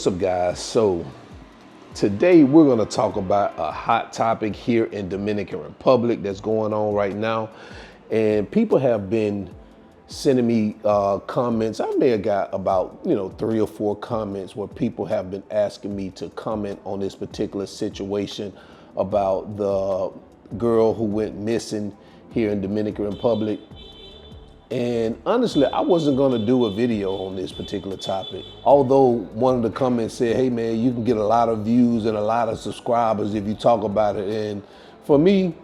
What's up, guys? So today we're going to talk about a hot topic here in Dominican Republic that's going on right now, and people have been sending me comments. I may have got about 3 or 4 comments where people have been asking me to comment on this particular situation about the girl who went missing here in Dominican Republic. And honestly, I wasn't gonna do a video on this particular topic. Although one of the comments said, hey man, you can get a lot of views and a lot of subscribers if you talk about it. And for me,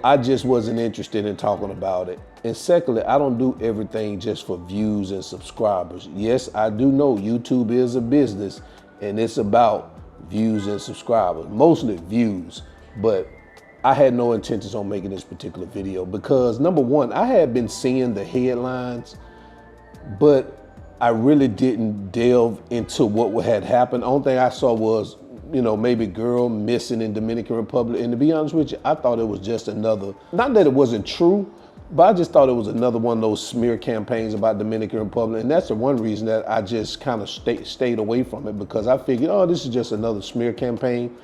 I just wasn't interested in talking about it. And secondly, I don't do everything just for views and subscribers. Yes, I do know YouTube is a business and it's about views and subscribers, mostly views, but I had no intentions on making this particular video because number one, I had been seeing the headlines, but I really didn't delve into what had happened. The only thing I saw was, maybe girl missing in Dominican Republic. And to be honest with you, I thought it was just another, not that it wasn't true, but I just thought it was another one of those smear campaigns about Dominican Republic. And that's the one reason that I just kind of stayed away from it, because I figured, oh, this is just another smear campaign.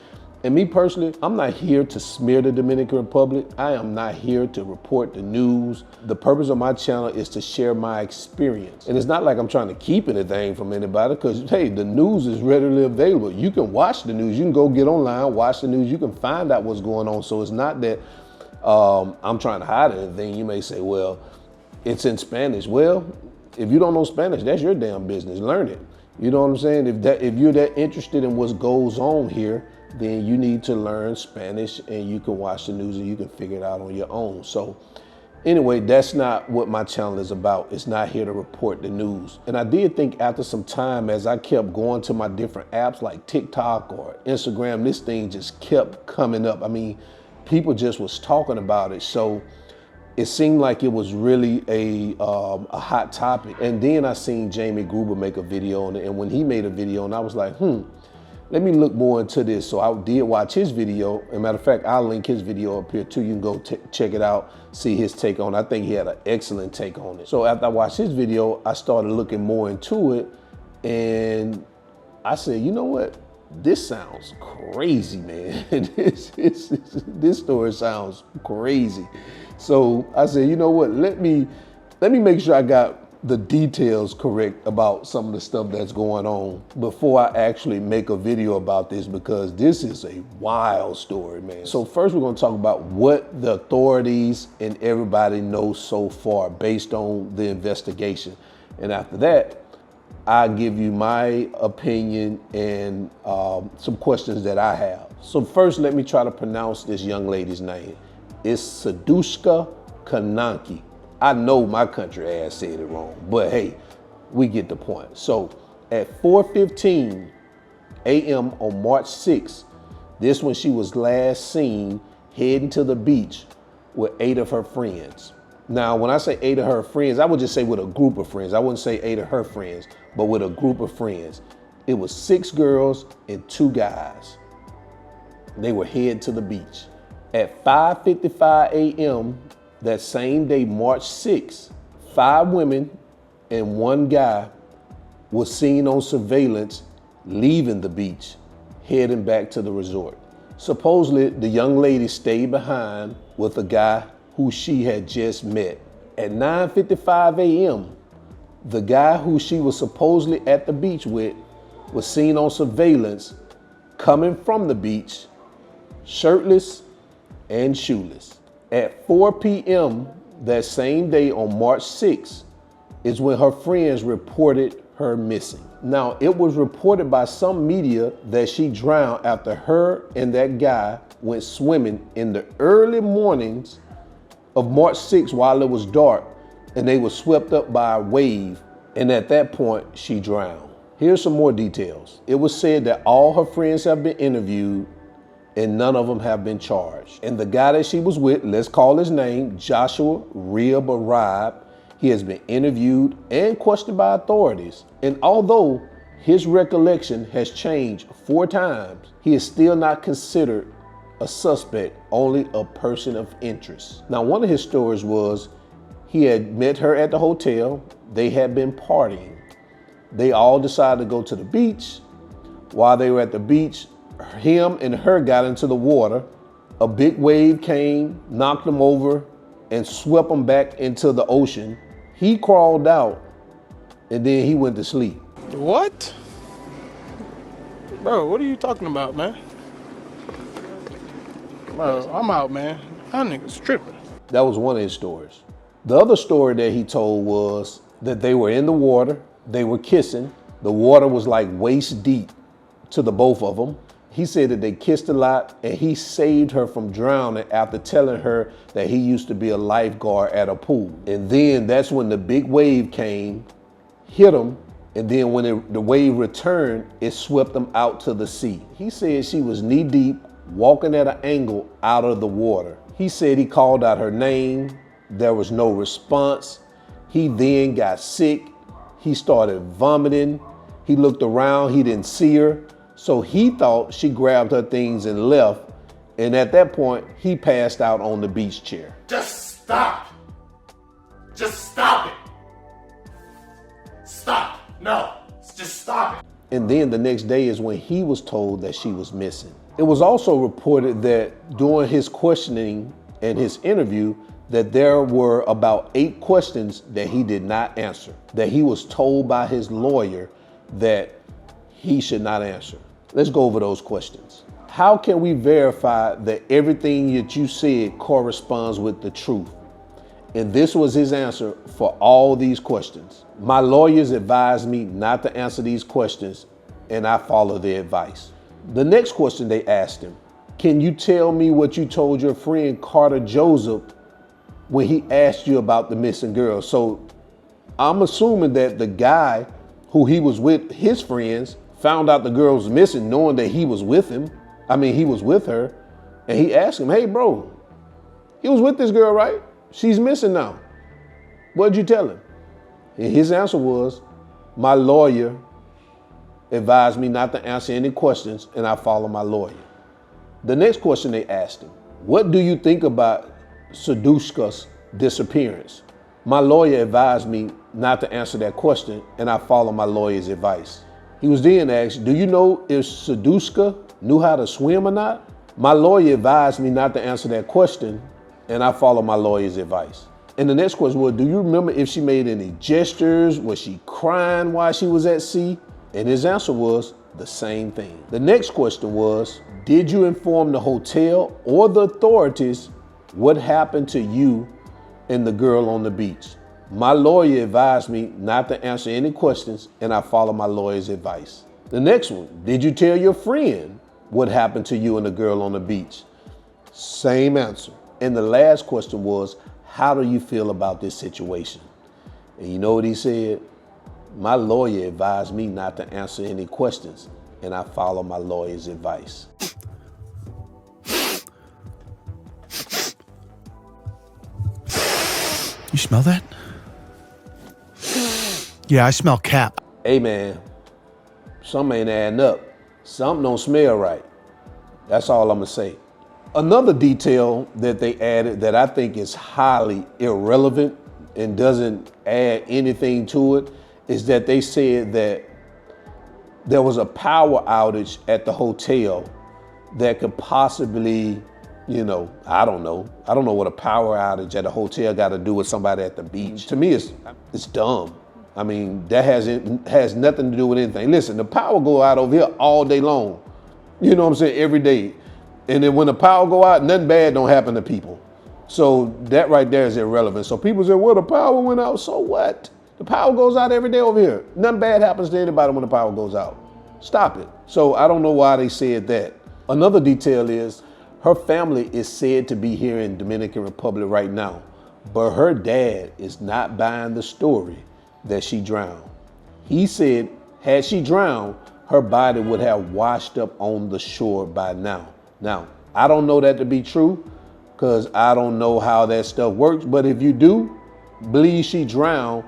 And me personally, I'm not here to smear the Dominican Republic. I am not here to report the news. The purpose of my channel is to share my experience. And it's not like I'm trying to keep anything from anybody, because hey, the news is readily available. You can watch the news. You can go get online, watch the news. You can find out what's going on. So it's not that I'm trying to hide anything. You may say, well, it's in Spanish. Well, if you don't know Spanish, that's your damn business. Learn it. You know what I'm saying? If you're that interested in what goes on here, then you need to learn Spanish and you can watch the news and you can figure it out on your own. So anyway, that's not what my channel is about. It's not here to report the news. And I did think after some time, as I kept going to my different apps like TikTok or Instagram, this thing just kept coming up. I mean, people just was talking about it. So it seemed like it was really a hot topic. And then I seen Jamie Gruber make a video on it. And when he made a video, and I was like, let me look more into this. So I did watch his video. As a matter of fact, I'll link his video up here too. You can go check it out, see his take on it. I think he had an excellent take on it. So after I watched his video, I started looking more into it. And I said, you know what? This sounds crazy, man. This story sounds crazy. So I said, you know what? Let me make sure I got the details correct about some of the stuff that's going on before I actually make a video about this, because this is a wild story, man. So first we're gonna talk about what the authorities and everybody knows so far based on the investigation. And after that, I'll give you my opinion and some questions that I have. So first, let me try to pronounce this young lady's name. It's Sudiksha Konakli. I know my country ass said it wrong, but hey, we get the point. So at 4:15 a.m. on March 6th, this when she was last seen heading to the beach with 8 of her friends. Now, when I say 8 of her friends, I would just say with a group of friends. I wouldn't say 8 of her friends, but with a group of friends. It was 6 girls and 2 guys. They were headed to the beach. At 5:55 a.m., that same day, March 6th, 5 women and 1 guy was seen on surveillance leaving the beach, heading back to the resort. Supposedly, the young lady stayed behind with a guy who she had just met. At 9:55 a.m., the guy who she was supposedly at the beach with was seen on surveillance coming from the beach, shirtless and shoeless. At 4 p.m. that same day on March 6th is when her friends reported her missing. Now, it was reported by some media that she drowned after her and that guy went swimming in the early mornings of March 6th while it was dark, and they were swept up by a wave, and at that point, she drowned. Here's some more details. It was said that all her friends have been interviewed and none of them have been charged. And the guy that she was with, let's call his name Joshua Barab, he has been interviewed and questioned by authorities. And although his recollection has changed 4 times, he is still not considered a suspect, only a person of interest. Now, one of his stories was he had met her at the hotel. They had been partying. They all decided to go to the beach. While they were at the beach, him and her got into the water. A big wave came, knocked them over, and swept them back into the ocean. He crawled out, and then he went to sleep. What? Bro, what are you talking about, man? Bro, I'm out, man. That nigga's tripping. That was one of his stories. The other story that he told was that they were in the water, they were kissing. The water was like waist deep to the both of them. He said that they kissed a lot, and he saved her from drowning after telling her that he used to be a lifeguard at a pool. And then that's when the big wave came, hit him, and then when the wave returned, it swept them out to the sea. He said she was knee deep, walking at an angle out of the water. He said he called out her name. There was no response. He then got sick. He started vomiting. He looked around, he didn't see her. So he thought she grabbed her things and left. And at that point, he passed out on the beach chair. Just stop. Just stop it. Stop. No, just stop it. And then the next day is when he was told that she was missing. It was also reported that during his questioning and his interview, that there were about 8 questions that he did not answer, that he was told by his lawyer that he should not answer. Let's go over those questions. How can we verify that everything that you said corresponds with the truth? And this was his answer for all these questions. My lawyers advised me not to answer these questions, and I follow their advice. The next question they asked him, can you tell me what you told your friend Carter Joseph when he asked you about the missing girl? So I'm assuming that the guy who he was with, his friends, found out the girl was missing knowing that he was with him. He was with her, and he asked him, hey bro, he was with this girl, right? She's missing now. What'd you tell him? And his answer was, my lawyer advised me not to answer any questions, and I follow my lawyer. The next question they asked him, what do you think about Sudiksha's disappearance? My lawyer advised me not to answer that question, and I follow my lawyer's advice. He was then asked, do you know if Sudiksha knew how to swim or not? My lawyer advised me not to answer that question, and I follow my lawyer's advice. And the next question was, do you remember if she made any gestures? Was she crying while she was at sea? And his answer was the same thing. The next question was, did you inform the hotel or the authorities what happened to you and the girl on the beach? My lawyer advised me not to answer any questions, and I follow my lawyer's advice. The next one, did you tell your friend what happened to you and the girl on the beach? Same answer. And the last question was, how do you feel about this situation? And you know what he said? My lawyer advised me not to answer any questions, and I follow my lawyer's advice. You smell that? Yeah, I smell cap. Hey man, something ain't adding up. Something don't smell right. That's all I'm gonna say. Another detail that they added that I think is highly irrelevant and doesn't add anything to it is that they said that there was a power outage at the hotel that could possibly, I don't know what a power outage at a hotel got to do with somebody at the beach. To me, it's dumb. That has nothing to do with anything. Listen, the power go out over here all day long. You know what I'm saying? Every day. And then when the power go out, nothing bad don't happen to people. So that right there is irrelevant. So people say, well, the power went out, so what? The power goes out every day over here. Nothing bad happens to anybody when the power goes out. Stop it. So I don't know why they said that. Another detail is her family is said to be here in Dominican Republic right now, but her dad is not buying the story that she drowned. He said, had she drowned, her body would have washed up on the shore by now. Now, I don't know that to be true because I don't know how that stuff works, but if you do believe she drowned,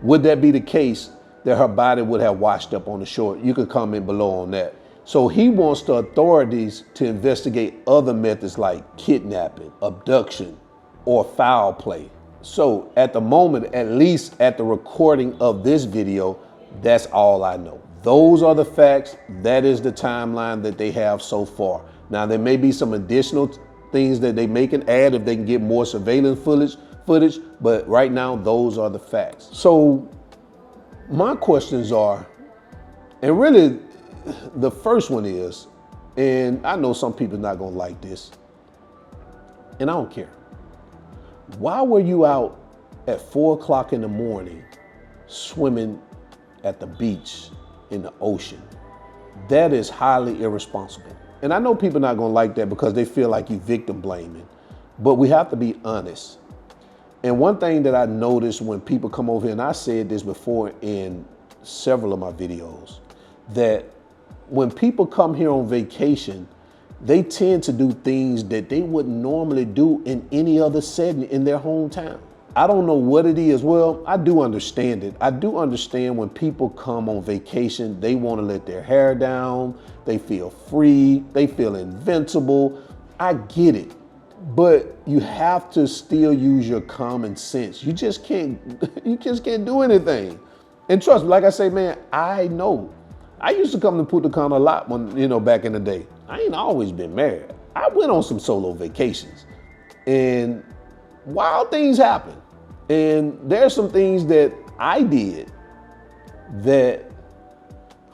would that be the case that her body would have washed up on the shore? You could comment below on that. So he wants the authorities to investigate other methods like kidnapping, abduction, or foul play. So at the moment, at least at the recording of this video, That's all I know. Those are the facts. That is the timeline that they have so far. Now, there may be some additional things that they may can add if they can get more surveillance footage, but right now, those are the facts. So my questions are, and really the first one is, and I know some people are not gonna like this, and I don't care. Why were you out at 4 o'clock in the morning swimming at the beach in the ocean? That is highly irresponsible. And I know people are not gonna like that because they feel like you victim blaming, but we have to be honest. And one thing that I noticed when people come over here, and I said this before in several of my videos, that when people come here on vacation, they tend to do things that they wouldn't normally do in any other setting in their hometown. I don't know what it is. Well, I do understand it. I do understand when people come on vacation, they want to let their hair down, they feel free, they feel invincible. I get it. But you have to still use your common sense. You just can't do anything. And trust me, like I say, man, I know. I used to come to Punta Cana a lot when, back in the day. I ain't always been married. I went on some solo vacations and wild things happen. And there's some things that I did that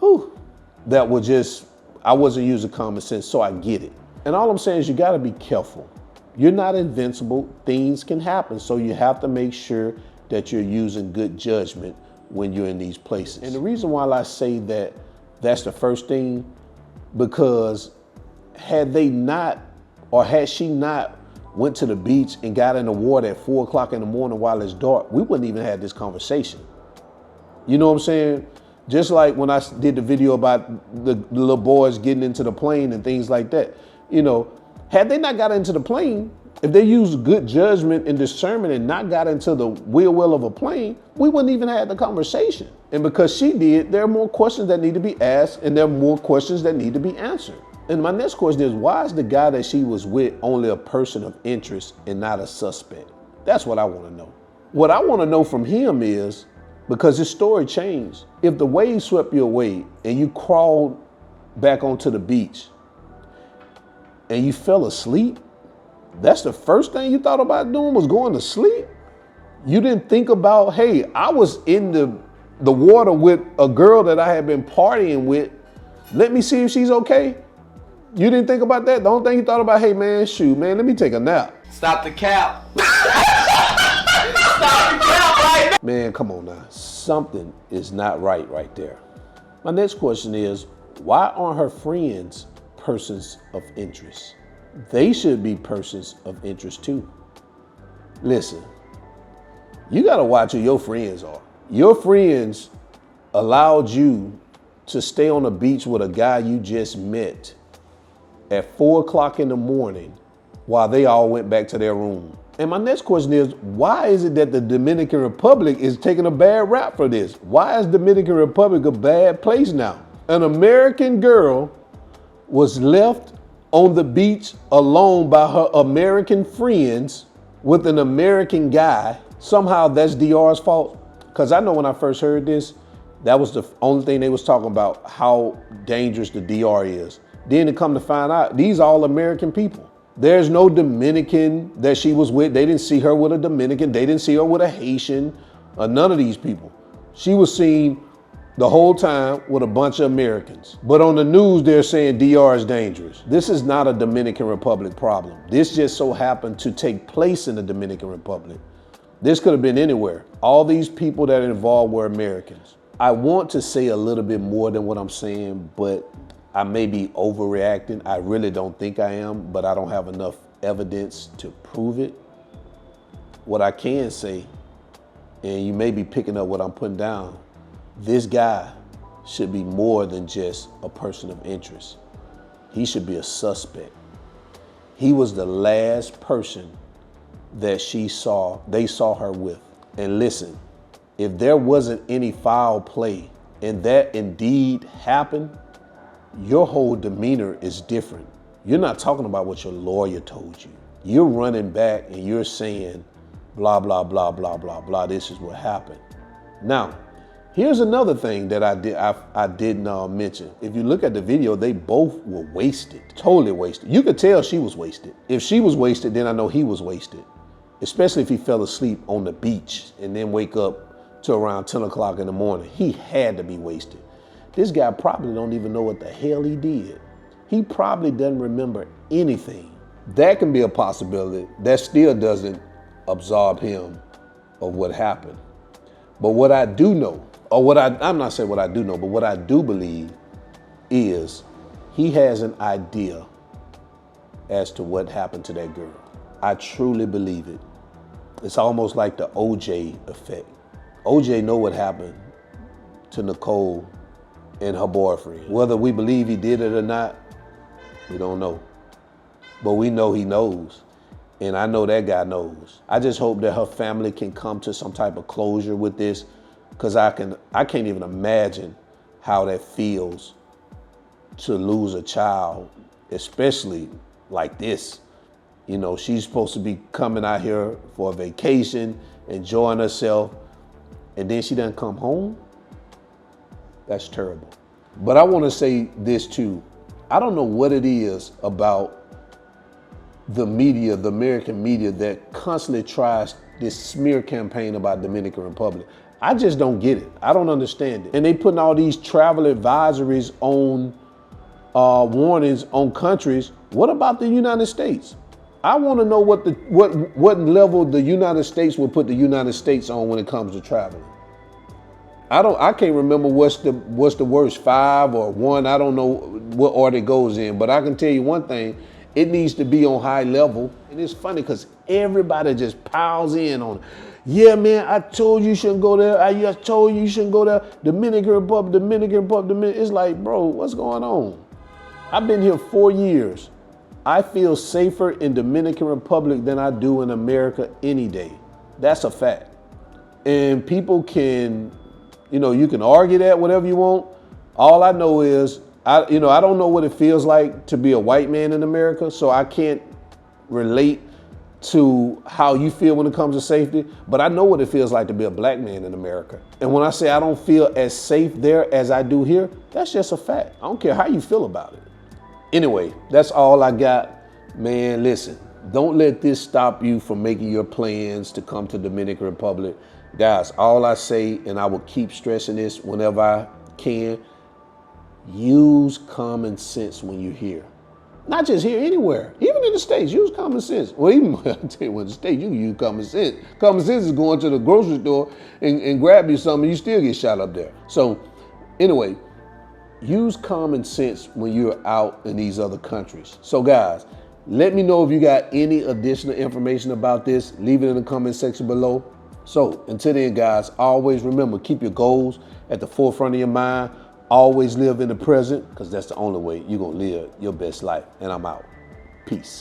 were just, I wasn't using common sense, so I get it. And all I'm saying is you gotta be careful. You're not invincible, things can happen. So you have to make sure that you're using good judgment when you're in these places. And the reason why I say that that's the first thing, because had she not went to the beach and got in the water at 4 o'clock in the morning while it's dark, we wouldn't even have this conversation. You know what I'm saying? Just like when I did the video about the little boys getting into the plane and things like that. Had they not got into the plane, if they used good judgment and discernment and not got into the wheel of a plane, we wouldn't even have the conversation. And because she did, there are more questions that need to be asked and there are more questions that need to be answered. And my next question is, why is the guy that she was with only a person of interest and not a suspect? That's what I want to know. What I want to know from him is, because his story changed, if the wave swept you away and you crawled back onto the beach and you fell asleep, that's the first thing you thought about doing was going to sleep? You didn't think about, hey, I was in the water with a girl that I had been partying with. Let me see if she's okay. You didn't think about that? The only thing you thought about, hey man, let me take a nap. Stop the cap. Stop the cap right now. Man, come on now. Something is not right there. My next question is, why aren't her friends persons of interest? They should be persons of interest too. Listen, you gotta watch who your friends are. Your friends allowed you to stay on the beach with a guy you just met at 4 o'clock in the morning while they all went back to their room. And my next question is, why is it that the Dominican Republic is taking a bad rap for this? Why is Dominican Republic a bad place now? An American girl was left on the beach alone by her American friends with an American guy. Somehow that's DR's fault. Because I know when I first heard this, that was the only thing they was talking about, how dangerous the DR is. Then to come to find out, these are all American people. There's no Dominican that she was with. They didn't see her with a Dominican. They didn't see her with a Haitian, none of these people. She was seen the whole time with a bunch of Americans. But on the news, they're saying DR is dangerous. This is not a Dominican Republic problem. This just so happened to take place in the Dominican Republic. This could have been anywhere. All these people that are involved were Americans. I want to say a little bit more than what I'm saying, but I may be overreacting. I really don't think I am, but I don't have enough evidence to prove it. What I can say, and you may be picking up what I'm putting down, this guy should be more than just a person of interest. He should be a suspect. He was the last person that they saw her with. And listen, if there wasn't any foul play and that indeed happened, your whole demeanor is different. You're not talking about what your lawyer told you. You're running back and you're saying, blah, blah, blah, blah, blah, blah, this is what happened. Now, Here's another thing that I didn't mention. If you look at the video, they both were wasted, totally wasted. You could tell she was wasted. If she was wasted, then I know he was wasted, especially if he fell asleep on the beach and then wake up to around 10 o'clock in the morning. He had to be wasted. This guy probably don't even know what the hell he did. He probably doesn't remember anything. That can be a possibility. That still doesn't absolve him of what happened. But what I do know, or I'm not saying what I do know, but what I do believe is he has an idea as to what happened to that girl. I truly believe it. It's almost like the OJ effect. OJ know what happened to Nicole and her boyfriend. Whether we believe he did it or not, we don't know. But we know he knows. And I know that guy knows. I just hope that her family can come to some type of closure with this, because I can't even imagine how that feels to lose a child, especially like this. You know, she's supposed to be coming out here for a vacation, enjoying herself, and then she doesn't come home. That's terrible. But I want to say this too. I don't know what it is about the media, the American media, that constantly tries this smear campaign about Dominican Republic. I just don't get it. I don't understand it. And they putting all these travel advisories on warnings on countries. What about the United States? I want to know what level the United States will put the United States on when it comes to traveling. I can't remember what's the worst, 5 or 1. I don't know what order it goes in, but I can tell you one thing. It needs to be on high level. And it's funny because everybody just piles in on it. Yeah, man, I told you shouldn't go there. I told you shouldn't go there. Dominican Republic. It's like, bro, what's going on? I've been here 4 years. I feel safer in Dominican Republic than I do in America any day. That's a fact. And people can, you can argue that whatever you want. All I know is, I don't know what it feels like to be a white man in America, so I can't relate to how you feel when it comes to safety, but I know what it feels like to be a black man in America. And when I say I don't feel as safe there as I do here, that's just a fact. I don't care how you feel about it. Anyway, that's all I got. Man, listen, don't let this stop you from making your plans to come to Dominican Republic. Guys, all I say, and I will keep stressing this whenever I can, use common sense when you're here. Not just here, anywhere. Even in the States, use common sense. Well, even I'll tell you what, in the States, you can use common sense. Common sense is going to the grocery store and grab you something, you still get shot up there. So anyway, use common sense when you're out in these other countries. So guys, let me know if you got any additional information about this. Leave it in the comment section below. So until then, guys, always remember, keep your goals at the forefront of your mind. Always live in the present, because that's the only way you're going to live your best life. And I'm out. Peace.